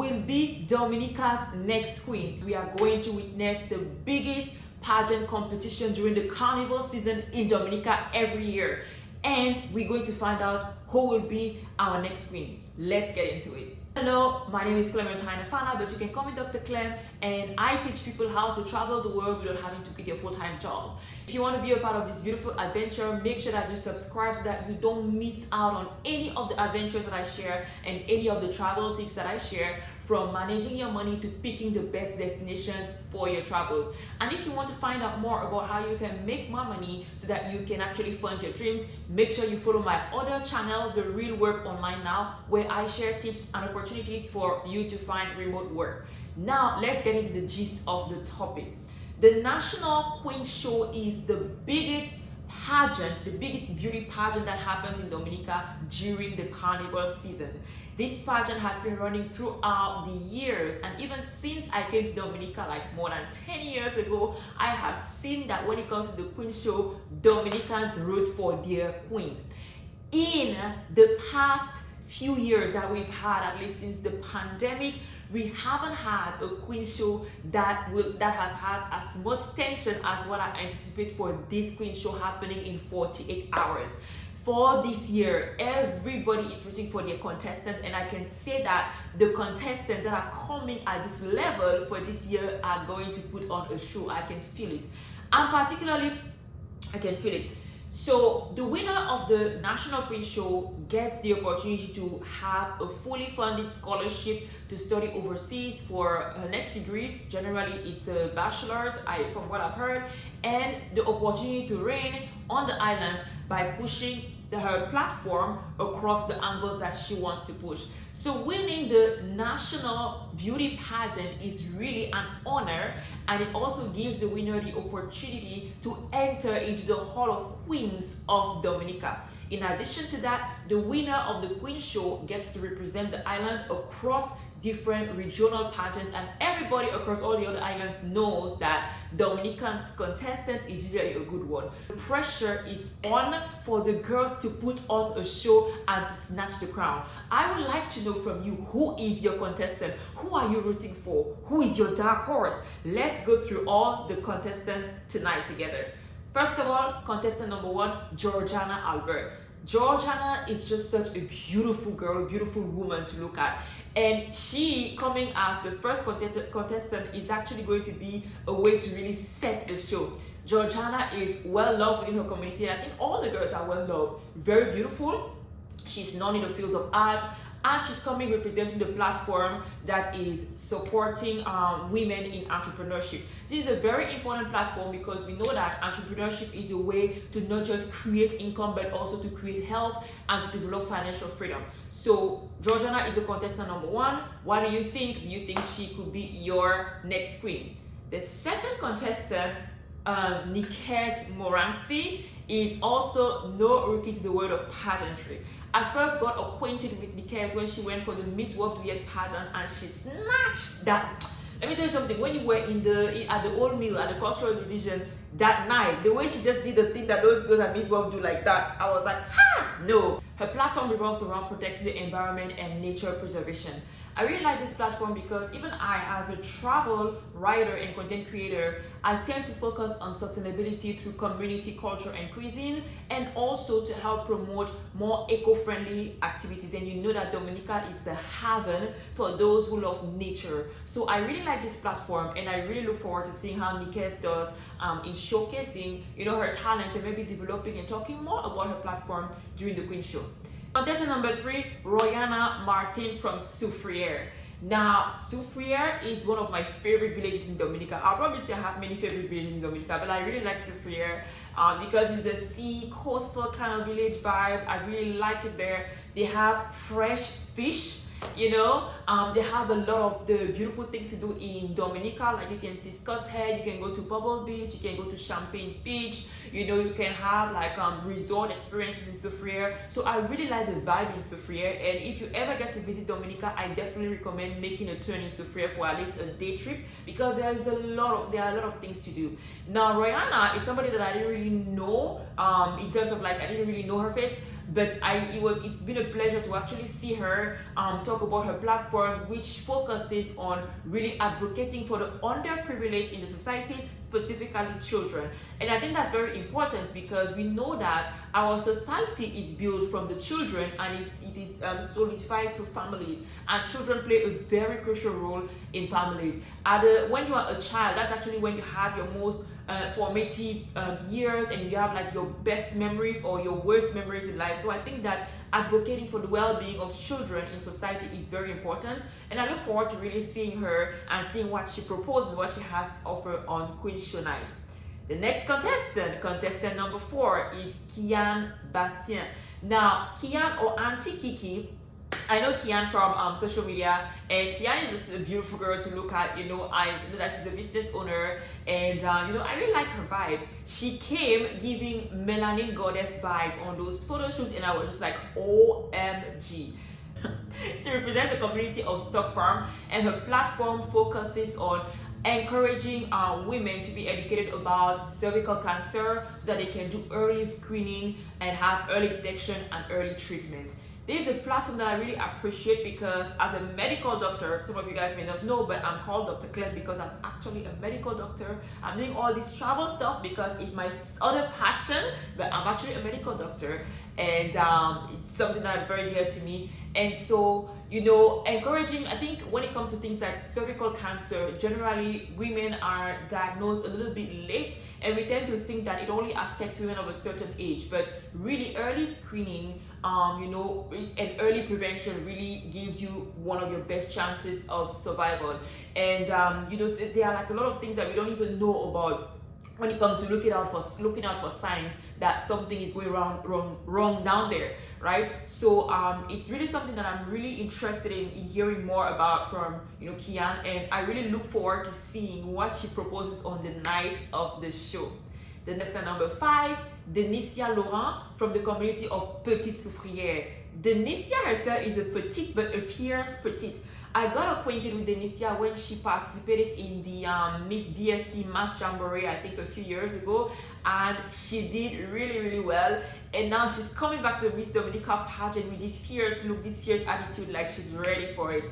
will be Dominica's next queen. We are going to witness the biggest pageant competition during the carnival season in Dominica every year. And we're going to find out who will be our next queen. Let's get into it. Hello, my name is Clementine Afana, but you can call me Dr. Clem, and I teach people how to travel the world without having to quit your full-time job. If you want to be a part of this beautiful adventure, make sure that you subscribe so that you don't miss out on any of the adventures that I share and any of the travel tips that I share, from managing your money to picking the best destinations for your travels. And if you want to find out more about how you can make more money so that you can actually fund your dreams, make sure you follow my other channel, The Real Work Online Now, where I share tips and opportunities for you to find remote work. Now, let's get into the gist of the topic. The National Queen Show is the biggest pageant, the biggest beauty pageant that happens in Dominica during the carnival season. This pageant has been running throughout the years, and even since I came to Dominica like more than 10 years ago, I have seen that when it comes to the Queen Show, Dominicans root for their queens. In the past few years that we've had, at least since the pandemic, we haven't had a Queen Show that has had as much tension as what I anticipate for this Queen Show happening in 48 hours. For this year, everybody is rooting for their contestants, and I can say that the contestants that are coming at this level for this year are going to put on a show. I can feel it. And particularly, I can feel it. So the winner of the National Queen Show gets the opportunity to have a fully funded scholarship to study overseas for her next degree. Generally, it's a bachelor's, from what I've heard, and the opportunity to reign on the island by pushing her platform across the angles that she wants to push. So winning the National Beauty Pageant is really an honor, and it also gives the winner the opportunity to enter into the Hall of Queens of Dominica. In addition to that, the winner of the Queen Show gets to represent the island across different regional pageants, and everybody across all the other islands knows that Dominican's contestants is usually a good one. The pressure is on for the girls to put on a show and to snatch the crown. I would like to know from you, who is your contestant? Who are you rooting for? Who is your dark horse? Let's go through all the contestants tonight together. First of all, contestant number one, Georgiana Albert. Georgiana is just such a beautiful girl, a beautiful woman to look at. And she, coming as the first contestant, is actually going to be a way to really set the show. Georgiana is well loved in her community. I think all the girls are well loved. Very beautiful. She's known in the fields of art, and she's coming representing the platform that is supporting women in entrepreneurship. This is a very important platform because we know that entrepreneurship is a way to not just create income, but also to create health and to develop financial freedom. So Georgiana is a contestant number one. What do you think? Do you think she could be your next queen? The second contestant, Nikes Moranci, is also no rookie to the world of pageantry. I first got acquainted with Nikes when she went for the Miss World Duet pageant, and she snatched that. Let me tell you something. When you were at the old mill at the cultural division that night, the way she just did the thing that those girls at Miss World do like that, I was like, ha! No. Her platform revolves around protecting the environment and nature preservation. I really like this platform because even I, as a travel writer and content creator, I tend to focus on sustainability through community, culture, and cuisine, and also to help promote more eco-friendly activities. And you know that Dominica is the haven for those who love nature. So I really like this platform, and I really look forward to seeing how Nikes does in showcasing, her talents and maybe developing and talking more about her platform during the Queen Show. Contestant number three, Royana Martin from Soufriere. Now, Soufriere is one of my favorite villages in Dominica. I'll probably say I have many favorite villages in Dominica, but I really like Soufriere because it's a sea, coastal kind of village vibe. I really like it there. They have fresh fish. They have a lot of the beautiful things to do in Dominica. Like you can see Scott's Head, you can go to Bubble Beach, you can go to Champagne Beach. You can have like resort experiences in Soufriere. So I really like the vibe in Soufriere. And if you ever get to visit Dominica, I definitely recommend making a turn in Soufriere for at least a day trip because there are a lot of things to do. Now, Royana is somebody that I didn't really know in terms of I didn't really know her face. but it's been a pleasure to actually see her talk about her platform, which focuses on really advocating for the underprivileged in the society, specifically children. And I think that's very important because we know that our society is built from the children, and it is solidified through families, and children play a very crucial role in families. When you are a child, that's actually when you have your most formative years, and you have like your best memories or your worst memories in life. So I think that advocating for the well-being of children in society is very important, and I look forward to really seeing her and seeing what she proposes, what she has to offer on Queen's Show night. The next contestant number 4, is Kian Bastien. Now, Kian, or Auntie Kiki, I know Kian from social media, and Kian is just a beautiful girl to look at. I know that she's a business owner, and I really like her vibe. She came giving Melanin Goddess vibe on those photo shoots, and I was just like, OMG. She represents the community of Stock Farm, and her platform focuses on encouraging women to be educated about cervical cancer so that they can do early screening and have early detection and early treatment. This is a platform that I really appreciate because as a medical doctor, some of you guys may not know, but I'm called Dr. Clem because I'm actually a medical doctor. I'm doing all this travel stuff because it's my other passion, but I'm actually a medical doctor, and it's something that is very dear to me. And so, encouraging, I think when it comes to things like cervical cancer, generally women are diagnosed a little bit late, and we tend to think that it only affects women of a certain age, but really early screening, and early prevention really gives you one of your best chances of survival. And there are like a lot of things that we don't even know about when it comes to looking out for signs that something is going wrong down there, right? So it's really something that I'm really interested in hearing more about from Kian, and I really look forward to seeing what she proposes on the night of the show. The next number 5, Denicia Laurent from the community of Petite Soufrière. Denicia herself is a petite but a fierce petite. I got acquainted with Denicia when she participated in the Miss DSC Mass Jamboree, I think a few years ago, and she did really, really well. And now she's coming back to the Miss Dominica pageant with this fierce look, this fierce attitude, like she's ready for it.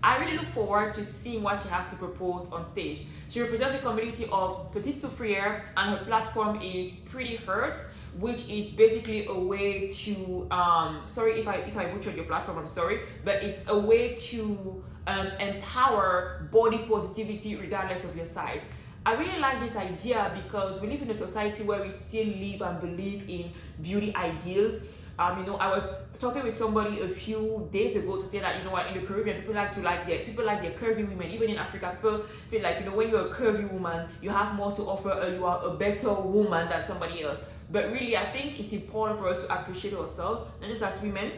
I really look forward to seeing what she has to propose on stage. She represents the community of Petite Soufrière, and her platform is Pretty Hurts, which is basically a way to sorry if I butchered your platform, I'm sorry, but it's a way to empower body positivity regardless of your size. I really like this idea because we live in a society where we still live and believe in beauty ideals. I was talking with somebody a few days ago to say that, in the Caribbean, people like their curvy women. Even in Africa, people feel like, when you're a curvy woman, you have more to offer, you are a better woman than somebody else. But really, I think it's important for us to appreciate ourselves, not just as women,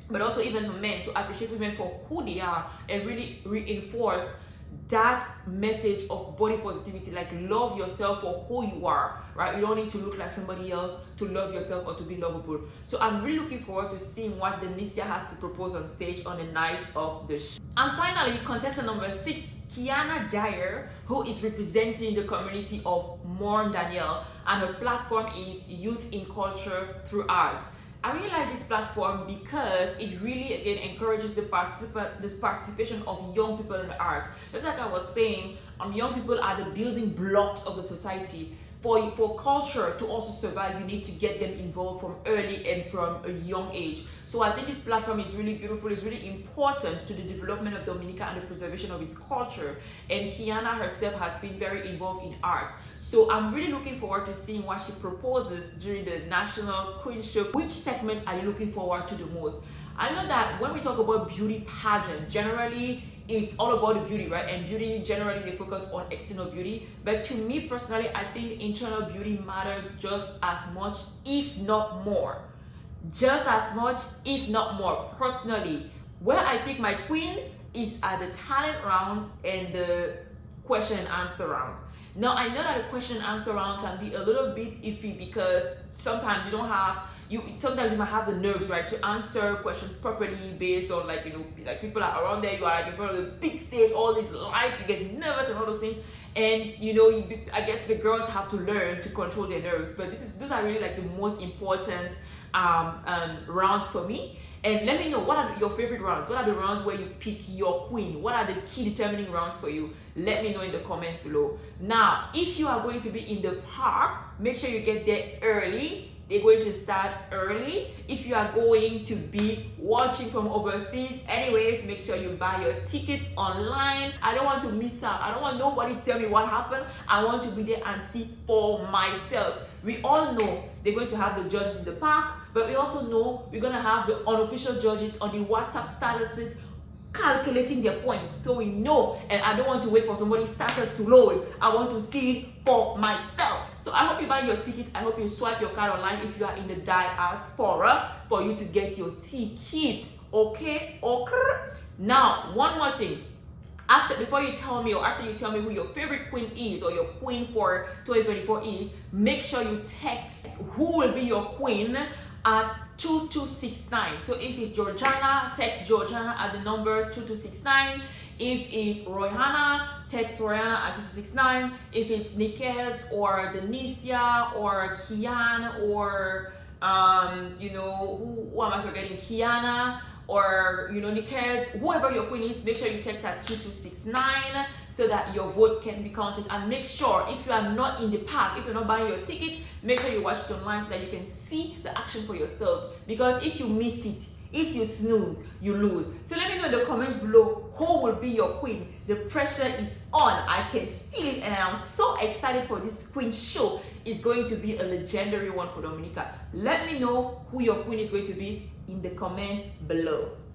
but also even for men, to appreciate women for who they are and really reinforce that message of body positivity, like love yourself for who you are, right? You don't need to look like somebody else to love yourself or to be lovable. So I'm really looking forward to seeing what Denicia has to propose on stage on the night of the show. And finally, contestant number 6, Kiana Dyer, who is representing the community of Morne Daniel, and her platform is Youth in Culture Through Arts. I really like this platform because it really, again, encourages the participation of young people in the arts. Just like I was saying, young people are the building blocks of the society. For culture to also survive, you need to get them involved from early and from a young age. So I think this platform is really beautiful. It's really important to the development of Dominica and the preservation of its culture. And Kiana herself has been very involved in arts. So I'm really looking forward to seeing what she proposes during the National Queen's Show. Which segment are you looking forward to the most? I know that when we talk about beauty pageants, generally it's all about the beauty, right? And beauty, generally they focus on external beauty. But to me personally, I think internal beauty matters just as much, if not more. Just as much, if not more. Personally, where I pick my queen is at the talent round and the question and answer round. Now, I know that the question and answer round can be a little bit iffy because sometimes you don't have, sometimes you might have the nerves, right, to answer questions properly based on like people are around there, you are like in front of the big stage, all these lights, you get nervous and all those things. And I guess the girls have to learn to control their nerves. But those are really like the most important rounds for me. And let me know, what are your favorite rounds? What are the rounds where you pick your queen? What are the key determining rounds for you? Let me know in the comments below. Now, if you are going to be in the park, make sure you get there early. They're going to start early. If you are going to be watching from overseas, anyways, make sure you buy your tickets online. I don't want to miss out. I don't want nobody to tell me what happened. I want to be there and see for myself. We all know they're going to have the judges in the park, but we also know we're going to have the unofficial judges on the WhatsApp statuses calculating their points, so we know. And I don't want to wait for somebody's status to load. I want to see it for myself. So I hope you buy your ticket. I hope you swipe your card online if you are in the diaspora for you to get your tickets. Okay? Now, one more thing. Before you tell me, or after you tell me who your favorite queen is, or your queen for 2024 is, make sure you text who will be your queen at 2269. So if it's Georgiana, text Georgiana at the number 2269. If it's Royhana, text Royhana at 2269. If it's Nikes or Denicia or Kian or who am I forgetting? Kiana or Nikes, whoever your queen is, make sure you text at 2269 so that your vote can be counted. And make sure, if you are not in the park, if you're not buying your ticket, make sure you watch it online so that you can see the action for yourself. Because if you miss it, if you snooze, you lose. So let me know in the comments below who will be your queen. The pressure is on. I can feel it, and I am so excited for this queen show. It's going to be a legendary one for Dominica. Let me know who your queen is going to be in the comments below.